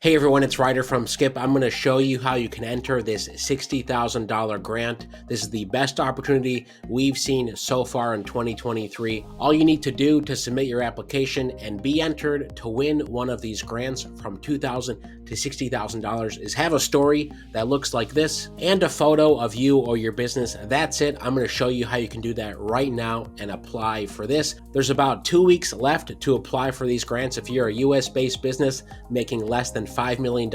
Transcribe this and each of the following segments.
Hey everyone, it's Ryder from Skip. I'm going to show you how you can enter this $60,000 grant. This is the best opportunity we've seen so far in 2023. All you need to do to submit your application and be entered to win one of these grants from $2,000 to $60,000 is have a story that looks like this and a photo of you or your business. That's it. I'm going to show you how you can do that right now and apply for this. There's about 2 weeks left to apply for these grants. If you're a US-based business making less than $5 million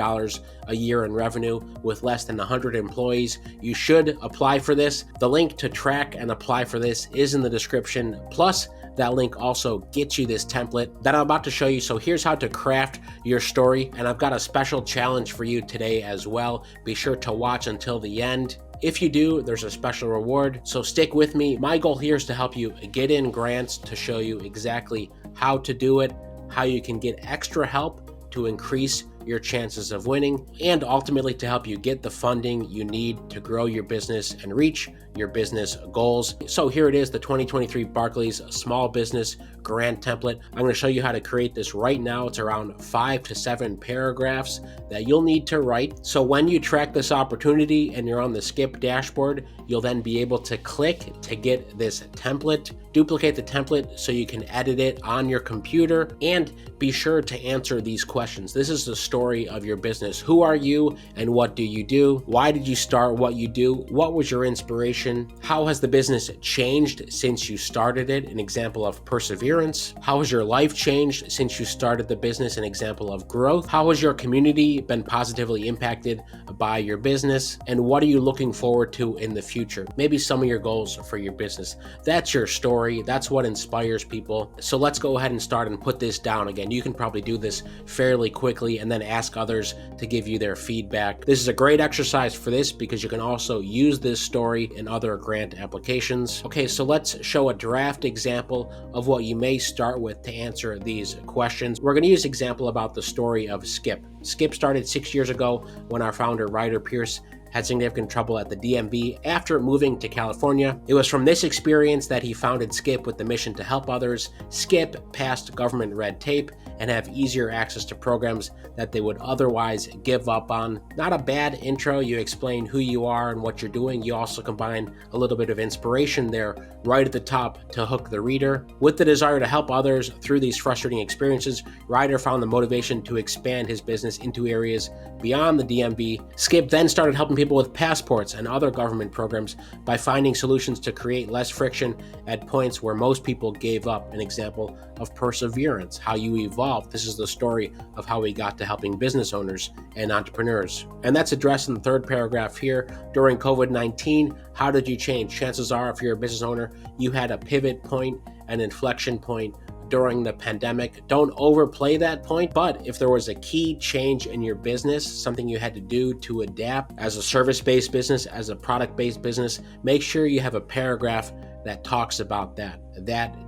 a year in revenue with less than 100 employees, you should apply for this. The link to track and apply for this is in the description. Plus, that link also gets you this template that I'm about to show you. So here's how to craft your story. And I've got a special challenge for you today as well. Be sure to watch until the end. If you do, there's a special reward, so stick with me. My goal here is to help you get in grants, to show you exactly how to do it, how you can get extra help to increase your chances of winning, and ultimately to help you get the funding you need to grow your business and reach your business goals. So here it is, the 2023 Barclays Small Business Grant Template. I'm going to show you how to create this right now. It's around 5 to 7 paragraphs that you'll need to write. So when you track this opportunity and you're on the Skip dashboard, you'll then be able to click to get this template, duplicate the template so you can edit it on your computer, and be sure to answer these questions. This is the story of your business. Who are you and what do you do? Why did you start what you do? What was your inspiration? How has the business changed since you started it? An example of perseverance. How has your life changed since you started the business? An example of growth. How has your community been positively impacted by your business? And what are you looking forward to in the future? Maybe some of your goals for your business. That's your story. That's what inspires people. So let's go ahead and start and put this down. Again, you can probably do this fairly quickly and then ask others to give you their feedback. This is a great exercise for this because you can also use this story in other grant applications. Okay, so let's show a draft example of what you may start with to answer these questions. We're going to use an example about the story of Skip. Skip started 6 years ago when our founder, Ryder Pierce, had significant trouble at the DMV after moving to California. It was from this experience that he founded Skip with the mission to help others skip past government red tape and have easier access to programs that they would otherwise give up on. Not a bad intro. You explain who you are and what you're doing. You also combine a little bit of inspiration there right at the top to hook the reader. With the desire to help others through these frustrating experiences, Ryder found the motivation to expand his business into areas beyond the DMV. Skip then started helping people with passports and other government programs by finding solutions to create less friction at points where most people gave up. An example of perseverance, how you evolved. This is the story of how we got to helping business owners and entrepreneurs. And that's addressed in the third paragraph here. During COVID-19, how did you change? Chances are, if you're a business owner, you had a pivot point, an inflection point during the pandemic. Don't overplay that point, but if there was a key change in your business, something you had to do to adapt as a service-based business, as a product-based business, make sure you have a paragraph that talks about that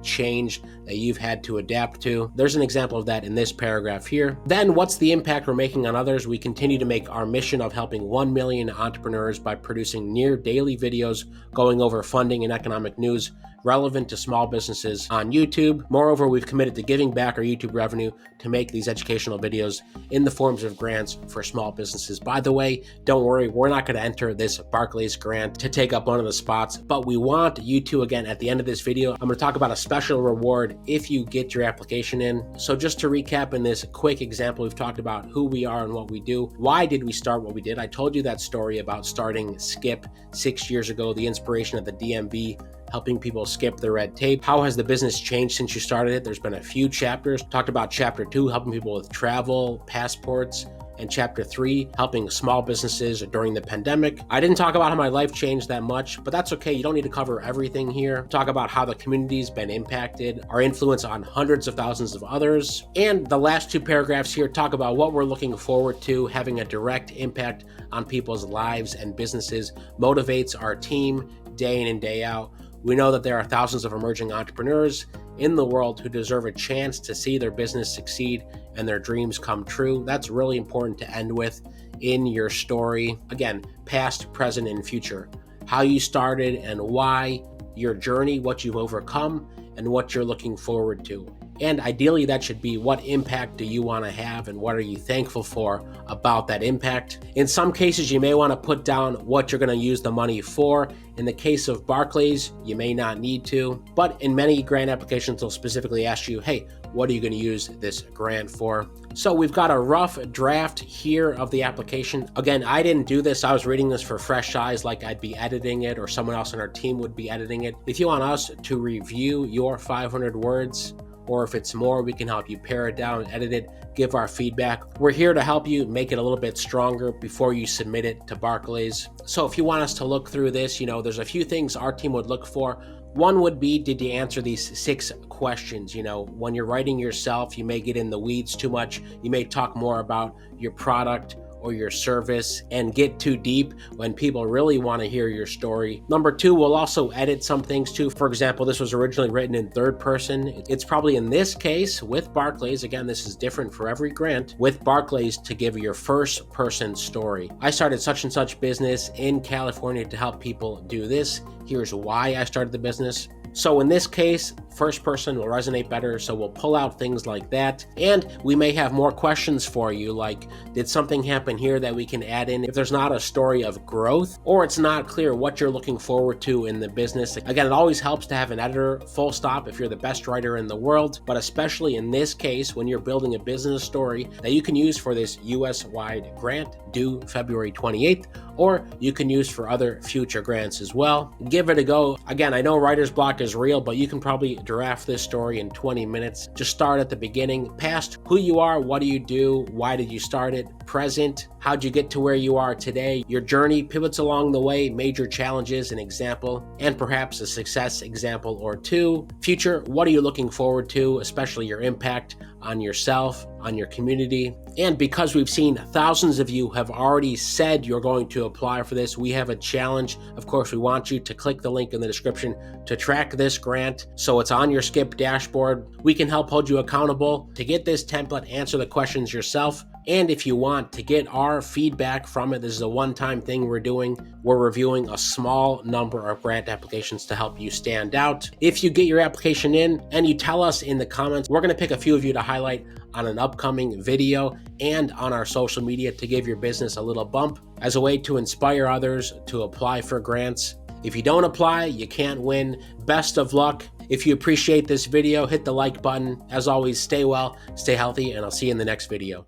change that you've had to adapt to. There's an example of that in this paragraph here. Then what's the impact we're making on others? We continue to make our mission of helping 1 million entrepreneurs by producing near daily videos going over funding and economic news relevant to small businesses on YouTube. Moreover, we've committed to giving back our YouTube revenue to make these educational videos in the forms of grants for small businesses. By the way, don't worry, we're not going to enter this Barclays grant to take up one of the spots, but we want you to, again, at the end of this video, I'm going to talk about a special reward if you get your application in. So just to recap in this quick example, we've talked about who we are and what we do. Why did we start what we did? I told you that story about starting Skip 6 years ago, the inspiration of the DMV, helping people skip the red tape. How has the business changed since you started it? There's been a few chapters. Talked about chapter 2, helping people with travel, passports, and chapter 3, helping small businesses during the pandemic. I didn't talk about how my life changed that much, but that's okay. You don't need to cover everything here. Talk about how the community's been impacted, our influence on hundreds of thousands of others. And the last 2 paragraphs here talk about what we're looking forward to, having a direct impact on people's lives and businesses, motivates our team day in and day out. We know that there are thousands of emerging entrepreneurs in the world who deserve a chance to see their business succeed and their dreams come true. That's really important to end with in your story. Again, past, present, and future. How you started and why, your journey, what you've overcome, and what you're looking forward to. And ideally, that should be, what impact do you want to have and what are you thankful for about that impact? In some cases, you may want to put down what you're going to use the money for. In the case of Barclays, you may not need to, but in many grant applications, they'll specifically ask you, hey, what are you going to use this grant for? So we've got a rough draft here of the application. Again, I didn't do this. I was reading this for fresh eyes, like I'd be editing it or someone else on our team would be editing it. If you want us to review your 500 words, or if it's more, we can help you pare it down, edit it, give our feedback. We're here to help you make it a little bit stronger before you submit it to Barclays. So if you want us to look through this, there's a few things our team would look for. One would be, did you answer these 6 questions? When you're writing yourself, you may get in the weeds too much. You may talk more about your product or your service and get too deep when people really want to hear your story. Number 2, we'll also edit some things too. For example, this was originally written in third person. It's probably in this case with Barclays, again, this is different for every grant, with Barclays to give your first person story. I started such and such business in California to help people do this. Here's why I started the business. So in this case, first person will resonate better, so we'll pull out things like that. And we may have more questions for you, like, did something happen here that we can add in if there's not a story of growth, or it's not clear what you're looking forward to in the business. Again, it always helps to have an editor, full stop, if you're the best writer in the world, but especially in this case, when you're building a business story that you can use for this US-wide grant due February 28th, or you can use for other future grants as well. Give it a go. Again, I know writer's block is real, but you can probably draft this story in 20 minutes. Just start at the beginning, past who you are, what do you do, why did you start it, present, how'd you get to where you are today, your journey, pivots along the way, major challenges, an example, and perhaps a success example or 2. Future, what are you looking forward to, especially your impact on yourself, on your community. And because we've seen thousands of you have already said you're going to apply for this, we have a challenge. Of course, we want you to click the link in the description to track this grant so it's on your Skip dashboard. We can help hold you accountable to get this template, answer the questions yourself. And if you want to get our feedback from it, this is a one-time thing we're doing. We're reviewing a small number of grant applications to help you stand out. If you get your application in and you tell us in the comments, we're going to pick a few of you to highlight on an upcoming video and on our social media to give your business a little bump as a way to inspire others to apply for grants. If you don't apply, you can't win. Best of luck. If you appreciate this video, hit the like button. As always, stay well, stay healthy, and I'll see you in the next video.